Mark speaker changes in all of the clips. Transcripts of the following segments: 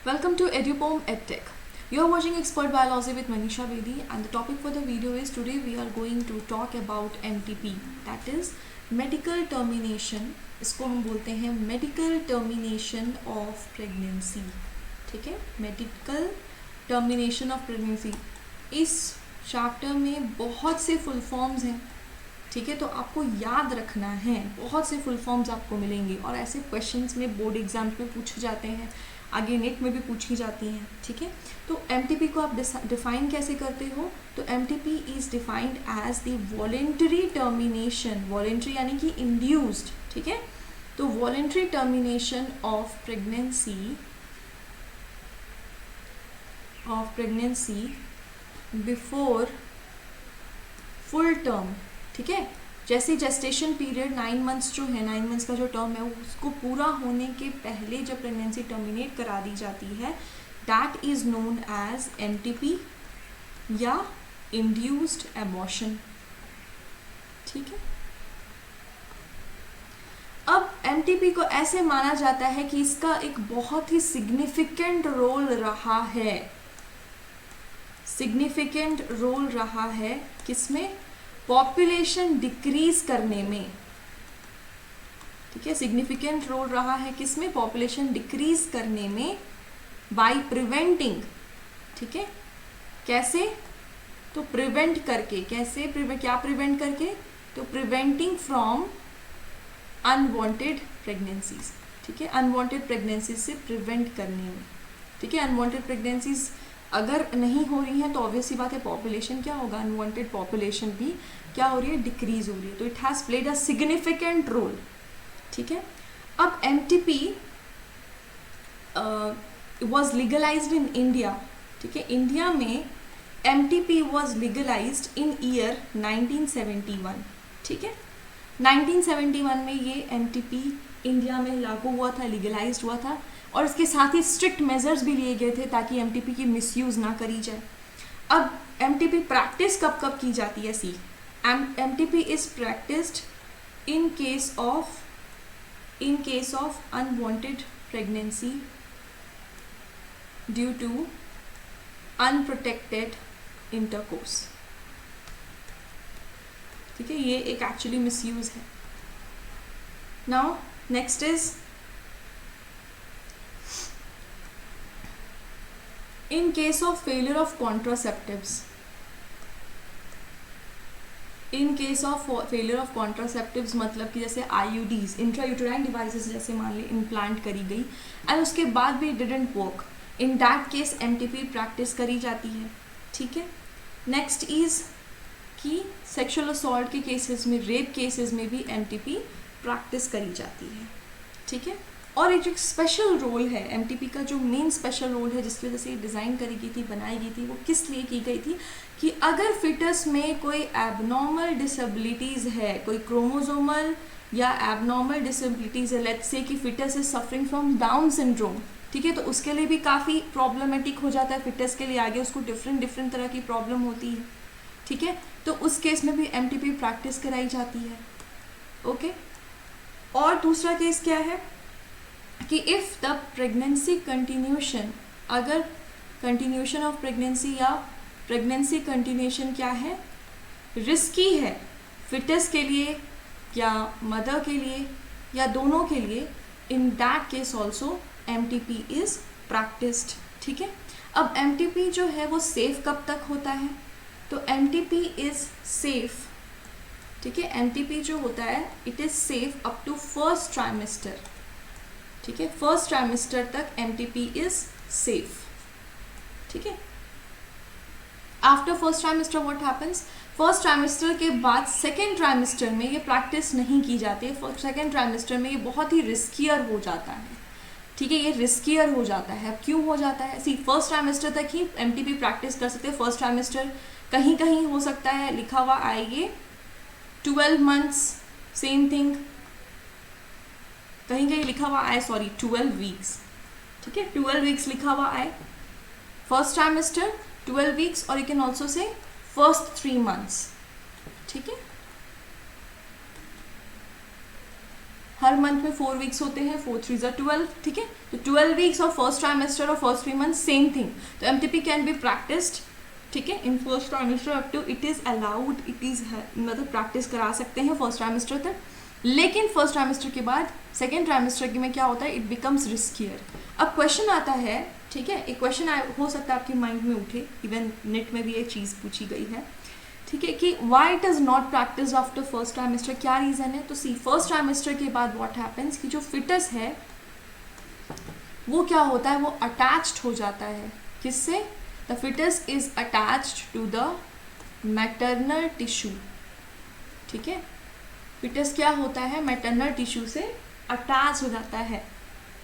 Speaker 1: Welcome to EduPom EdTech. You are watching Expert Biology with Manisha Bedi, and the topic for the video is today we are going to talk about MTP, that is medical termination. इसको हम बोलते हैं medical termination of pregnancy. ठीक है, medical termination of pregnancy. इस chapter में बहुत से फुल फॉर्म्स हैं. ठीक है, तो आपको याद रखना है. बहुत से फुल फॉर्म्स आपको मिलेंगे और ऐसे क्वेश्चंस में बोर्ड एग्जाम्स में पूछे जाते हैं, आगे नेट में भी पूछी जाती हैं. ठीक है, तो एमटीपी को आप डिफाइन कैसे करते हो? तो MTP is defined as the voluntary termination. Voluntary यानी कि इंड्यूस्ड. ठीक है, तो voluntary termination of pregnancy before full term. ठीक है, जैसे जेस्टेशन पीरियड 9 मंथ्स जो है, 9 मंथ्स का जो टर्म है उसको पूरा होने के पहले जब प्रेगनेंसी टर्मिनेट करा दी जाती है, that is known as MTP या इंड्यूस्ड एबॉर्शन. ठीक है, अब एमटीपी को ऐसे माना जाता है कि इसका एक बहुत ही सिग्निफिकेंट रोल रहा है. सिग्निफिकेंट रोल रहा है किसमें? पॉपुलेशन डिक्रीज करने में. ठीक है, सिग्निफिकेंट रोल रहा है किसमें? पॉपुलेशन डिक्रीज करने में बाय प्रिवेंटिंग. ठीक है, कैसे? तो प्रिवेंट करके. कैसे क्या प्रिवेंट करके? तो प्रिवेंटिंग फ्रॉम अनवांटेड प्रेगनेंसीज. ठीक है, अनवांटेड प्रेगनेंसीज से प्रिवेंट करने में. ठीक है, अनवांटेड प्रेगनेंसीज अगर नहीं हो रही हैं तो ऑब्वियसली बात है पॉपुलेशन क्या होगा? अनवांटेड पॉपुलेशन भी क्या हो रही है? डिक्रीज हो रही है. तो it has played a significant role. ठीक है, अब MTP was legalised in India. ठीक है, इंडिया में MTP was legalised in year 1971. ठीक है, 1971 में ये एमटीपी इंडिया में लागू हुआ था, लीगलाइज्ड हुआ था, और इसके साथ ही स्ट्रिक्ट मेजर्स भी लिए गए थे ताकि एमटीपी की मिसयूज ना करी जाए. अब एमटीपी प्रैक्टिस कब कब की जाती है? See, MTP is practised in case of unwanted pregnancy due to unprotected intercourse. ठीक है, ये एक एक्चुअली मिसयूज है. Now next is in case of failure of contraceptives. In case of failure of contraceptives मतलब कि जैसे IUDs, इंट्रायूटेराइन डिवाइसेस जैसे मान ली इम्प्लांट करी गई एंड उसके बाद भी didn't work, in that case MTP practice करी जाती है. ठीक है, नेक्स्ट इज कि सेक्सुअल असॉल्ट के केसेस में, रेप केसेस में भी एमटीपी प्रैक्टिस करी जाती है. ठीक है, और एक जो स्पेशल रोल है एमटीपी का, जो मेन स्पेशल रोल है जिसकी वजह से डिज़ाइन करी गई थी, बनाई गई थी, वो किस लिए की गई थी कि अगर फिटस में कोई एबनॉर्मल डिसेबिलिटीज़ है, कोई क्रोमोसोमल या एबनॉर्मल डिसेबिलिटीज़ है, लेट्स से कि foetus is suffering from Down syndrome. ठीक है, तो उसके लिए भी काफ़ी प्रॉब्लमेटिक हो जाता है फिटस के लिए, आगे उसको डिफरेंट तरह की प्रॉब्लम होती है. ठीक है, तो उस केस में भी एमटीपी प्रैक्टिस कराई जाती है. ओके, और दूसरा केस क्या है कि इफ़ द प्रेगनेंसी कंटिन्यूशन, अगर कंटिन्यूशन ऑफ प्रेगनेंसी या प्रेगनेंसी कंटिन्यूशन क्या है? रिस्की है फिटस के लिए या मदर के लिए या दोनों के लिए, in that case also MTP is practised. ठीक है, अब एमटीपी जो है वो सेफ कब तक होता है? तो एमटीपी इज सेफ. ठीक है, एमटीपी जो होता है it is safe up to first trimester. ठीक है, फर्स्ट ट्राइमेस्टर तक एमटीपी इज सेफ. ठीक है, after first trimester what happens? First trimester के बाद सेकेंड ट्राइमेस्टर में ये प्रैक्टिस नहीं की जाती है. सेकेंड ट्राइमेस्टर में ये बहुत ही रिस्कियर हो जाता है. ठीक है, ये रिस्कियर हो जाता है. क्यों हो जाता है? सी, फर्स्ट ट्राइमेस्टर तक ही एमटीपी प्रैक्टिस कर सकते हैं. फर्स्ट ट्राइमेस्टर कहीं कहीं हो सकता है लिखा हुआ आए ये 12 मंथ्स, सेम थिंग कहीं कहीं लिखा हुआ आए, सॉरी 12 वीक्स. ठीक है, 12 वीक्स लिखा हुआ आए फर्स्ट ट्राइमेस्टर, 12 वीक्स, और you can also say first 3 months. ठीक है, हर मंथ में 4 वीक्स होते हैं, 4 3 ज़ा 12, ठीक है। तो 12 वीक्स और फर्स्ट ट्राइमेस्टर और फर्स्ट 3 मंथ सेम थिंग। तो एमटीपी कैन बी प्रैक्टिस्ड, ठीक है, in first trimester up to it is allowed, it is मतलब प्रैक्टिस करा सकते हैं फर्स्ट ट्राइमेस्टर तक। लेकिन फर्स्ट ट्राइमेस्टर के बाद सेकेंड ट्राइमेस्टर में क्या होता है, इट बिकम्स रिस्कियर। अब क्वेश्चन आता है, ठीक है, एक क्वेश्चन हो सकता है आपके माइंड में उठे, इवन नेट में भी ये चीज़ पूछी गई है, ठीक है, कि why it is not practice after first trimester, क्या रीज़न है। तो सी फर्स्ट ट्राइमेस्टर के बाद व्हाट हैपेंस कि जो फिटस है वो क्या होता है, वो अटैच्ड हो जाता है किससे, the foetus is attached to the maternal tissue, ठीक है। फिटस क्या होता है, मैटरनल टिश्यू से अटैच हो जाता है।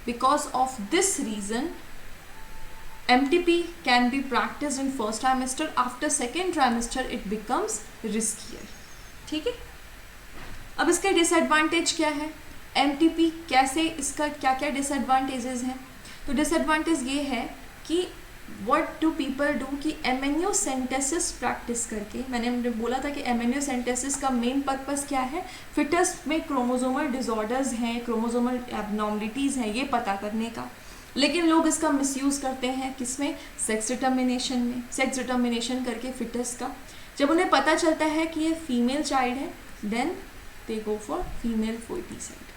Speaker 1: Because of this reason MTP can be practiced in first trimester, after second trimester it becomes riskier, ठीक है। अब इसके डिसएडवांटेज क्या है, MTP कैसे, इसका क्या क्या डिसएडवांटेजेस हैं। तो डिसएडवांटेज ये है कि व्हाट डू पीपल डू कि एमेनियोसेंटेसिस प्रैक्टिस करके, मैंने बोला था कि एमेनियोसेंटेसिस का मेन पर्पस क्या है, फिटस में क्रोमोसोमल डिसऑर्डर्स हैं, क्रोमोसोमल एबनॉर्मलिटीज़ हैं, ये पता करने का। लेकिन लोग इसका मिसयूज़ करते हैं किसमें, सेक्स डिटर्मिनेशन में। सेक्स डिटर्मिनेशन करके फिटस का जब उन्हें पता चलता है कि ये फीमेल चाइल्ड है, then they go for female foeticide,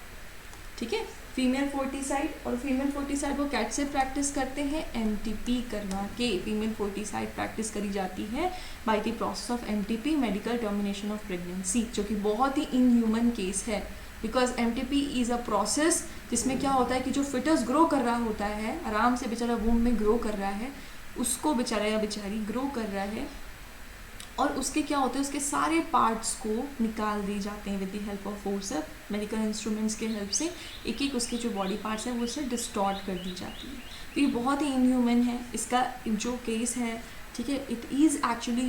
Speaker 1: ठीक है, फीमेल फोर्टिसाइड। और फीमेल फोर्टिसाइड वो कैट से प्रैक्टिस करते हैं, MTP करवा के फीमेल फोर्टिसाइड प्रैक्टिस करी जाती है by the process of MTP, medical termination of pregnancy, जो कि बहुत ही इनह्यूमन केस है। Because MTP is a process जिसमें क्या होता है कि जो फिटस ग्रो कर रहा होता है, आराम से बेचारा वूम में ग्रो कर रहा है, उसको बेचारा या बेचारी ग्रो कर रहा है, और उसके क्या होते हैं, उसके सारे पार्ट्स को निकाल दिए जाते हैं with the help of forceps, medical instruments के हेल्प से एक एक उसके जो बॉडी पार्ट्स हैं वो उससे डिस्टॉर्ट कर दी जाती है। तो ये बहुत ही इनह्यूमन है इसका जो केस है, ठीक है। इट इज़ एक्चुअली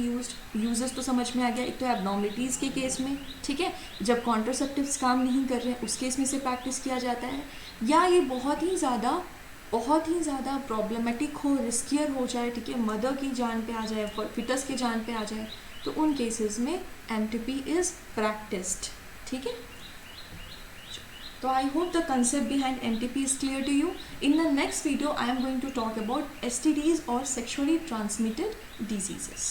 Speaker 1: यूजेस तो समझ में आ गया, एक तो एबनॉर्मलिटीज़ के केस में, ठीक है, जब कॉन्ट्रासेप्टिव्स काम नहीं कर रहे हैं उस केस में से प्रैक्टिस किया जाता है, या ये बहुत ही ज़्यादा प्रॉब्लमेटिक हो, रिस्कियर हो जाए, ठीक है, मदर की जान पे आ जाए, फिटस की जान पे आ जाए, तो उन केसेस में MTP इज़ प्रैक्टिस्ड, ठीक है। So I hope the concept behind MTP is clear to you. In the next video, I am going to talk about STDs or sexually transmitted diseases.